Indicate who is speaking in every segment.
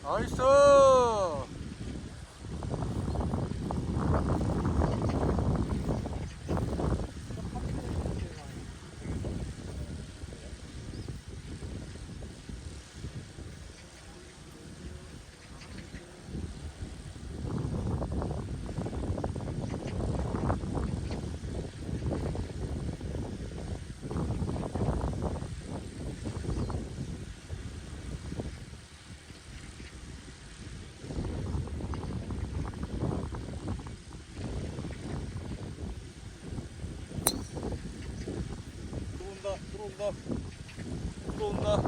Speaker 1: 나이스. 들어온다.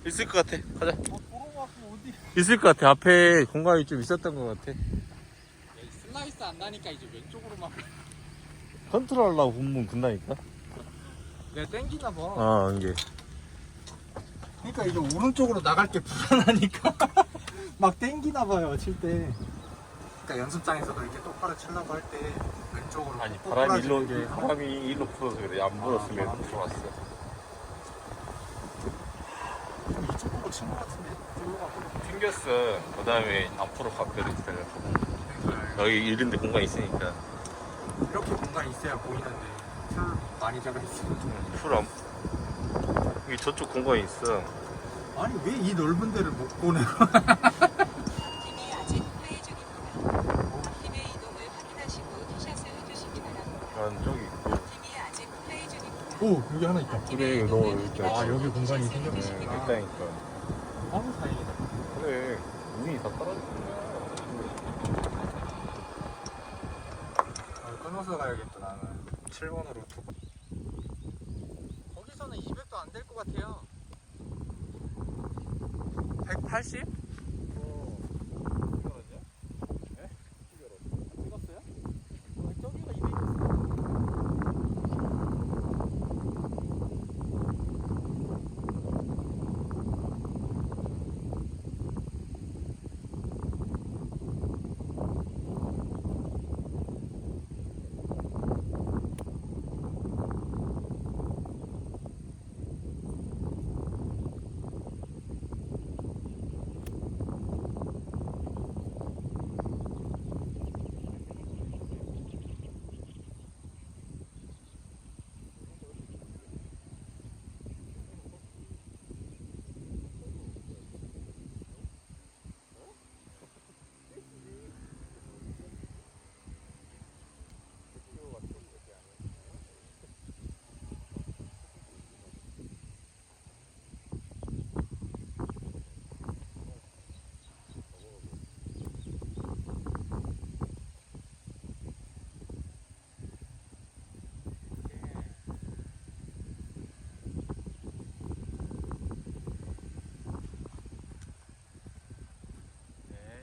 Speaker 1: 있을 것 같아. 가자. 있을 것 같아. 앞에 공간이 좀 있었던 것 같아.
Speaker 2: 슬라이스 안 나니까 이제 왼쪽으로만.
Speaker 1: 컨트롤 하려고 보면 군다니까.
Speaker 2: 내가 땡기나 봐.
Speaker 1: 아, 이게.
Speaker 2: 그러니까 이제 오른쪽으로 나갈 게 불안하니까 막 땡기나 봐요, 칠 때. 그러니까 연습장에서도 이렇게 똑바로 치려고 할 때 왼쪽으로.
Speaker 1: 아니, 바람이 일로 불어서 그래. 안 불었으면 들어왔어.
Speaker 2: 이쪽 보고 친 것 같은데.
Speaker 1: 튕겼어. 그 다음에 앞으로 갔거든. 여기 이런데 공간 있으니까.
Speaker 2: 이렇게 공간이 있어야 보이는데 풀 많이 잡아 있어.
Speaker 1: 풀 여기 저쪽 공간이 있어.
Speaker 2: 아니 왜 이 넓은 데를 못 보내?
Speaker 3: 팀이 아직 플레이 중입니다. 팀의 이동을 확인하시고 티샷을 해주시기 바랍니다.
Speaker 1: 난 저기 있고.
Speaker 3: 팀이 아직 플레이 중입니다.
Speaker 2: 오 여기 하나 있다.
Speaker 1: 그래, 너 이렇게
Speaker 2: 아 여기 공간이
Speaker 1: 네,
Speaker 2: 생겼네.
Speaker 1: 있다니까.
Speaker 2: 아무 다행이다.
Speaker 1: 그래, 운이 다 떨어졌구나.
Speaker 2: 끊어서 가야겠다 나는. 7번으로 두 번. 거기서는 200도 안 될 것 같아요. 180? 찍었어요? 저기가 200이었어.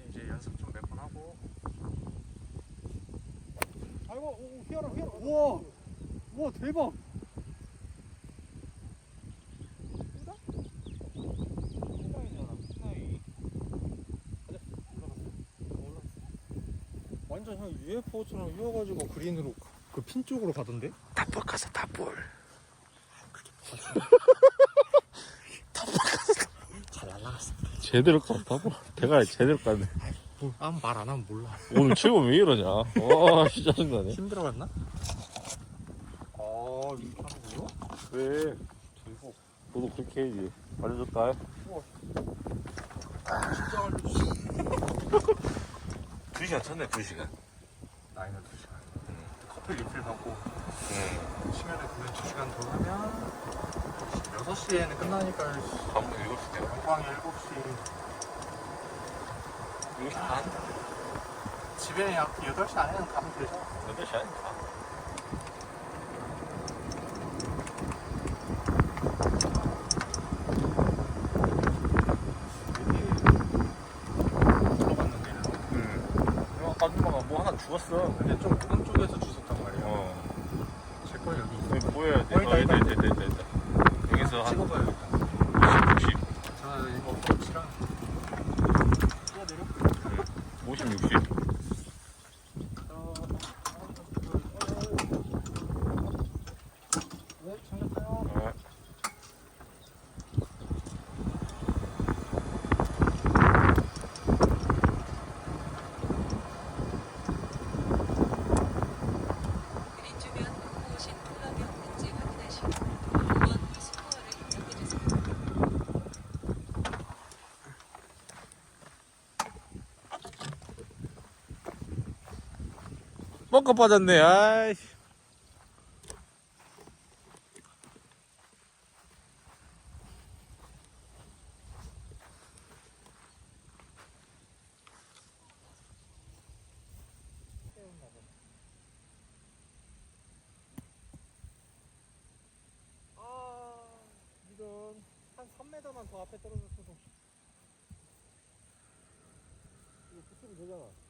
Speaker 2: 이제 연습 좀 몇 번 하고. 아이고, 오, 휘어라. 우와, 우와, 대박. 크다? 끝나이잖아, 끝나이. 가자, 올라갔어. 완전 형 UFO처럼 휘어가지고 그린으로 그 핀 쪽으로 가던데?
Speaker 1: 다볼 가서 다볼.
Speaker 2: 잘 날라갔어.
Speaker 1: 제대로 가, 다볼. 대가리 제대로 가네.
Speaker 2: 말 안 하면 몰라.
Speaker 1: 오늘 최고 왜 이러냐? 와, 진짜 짜증나네.
Speaker 2: 힘들어갔나? 이렇게 하는 거요?
Speaker 1: 왜? 대박. 너도 그렇게 해야지. 알려줬다.
Speaker 2: 진짜 알려주시.
Speaker 1: 2시간 쳤네, 2시간.
Speaker 2: 나이는 2시간. 커피 리필 받고 시간에 그냥 2시간 더 하면 6시에는 끝나니까
Speaker 1: 밤 7시 되나?
Speaker 2: 영광이 7시.
Speaker 1: 7시 반?
Speaker 2: 집에 약 8시 안에는 가면 되죠.
Speaker 1: 8시 아니까.
Speaker 2: 들어갔는데
Speaker 1: 아줌마가 뭐 하나 주웠어.
Speaker 2: 근데 좀 오른쪽에서 주웠단 말이야. 제 거 여기 있어.
Speaker 1: 여기 보여야 돼.
Speaker 2: 있다.
Speaker 1: 됐다. 여기서 한
Speaker 2: 찍어봐야겠다.
Speaker 1: 60.
Speaker 2: 자 이거 김치랑 뛰어내려.
Speaker 1: 50, 60.
Speaker 2: 네, 잠겼어요.
Speaker 1: 벙커 빠졌네. 아이씨.
Speaker 2: 이건 한 3m만 더 앞에 떨어졌어도
Speaker 4: 이거 붙으면 되잖아.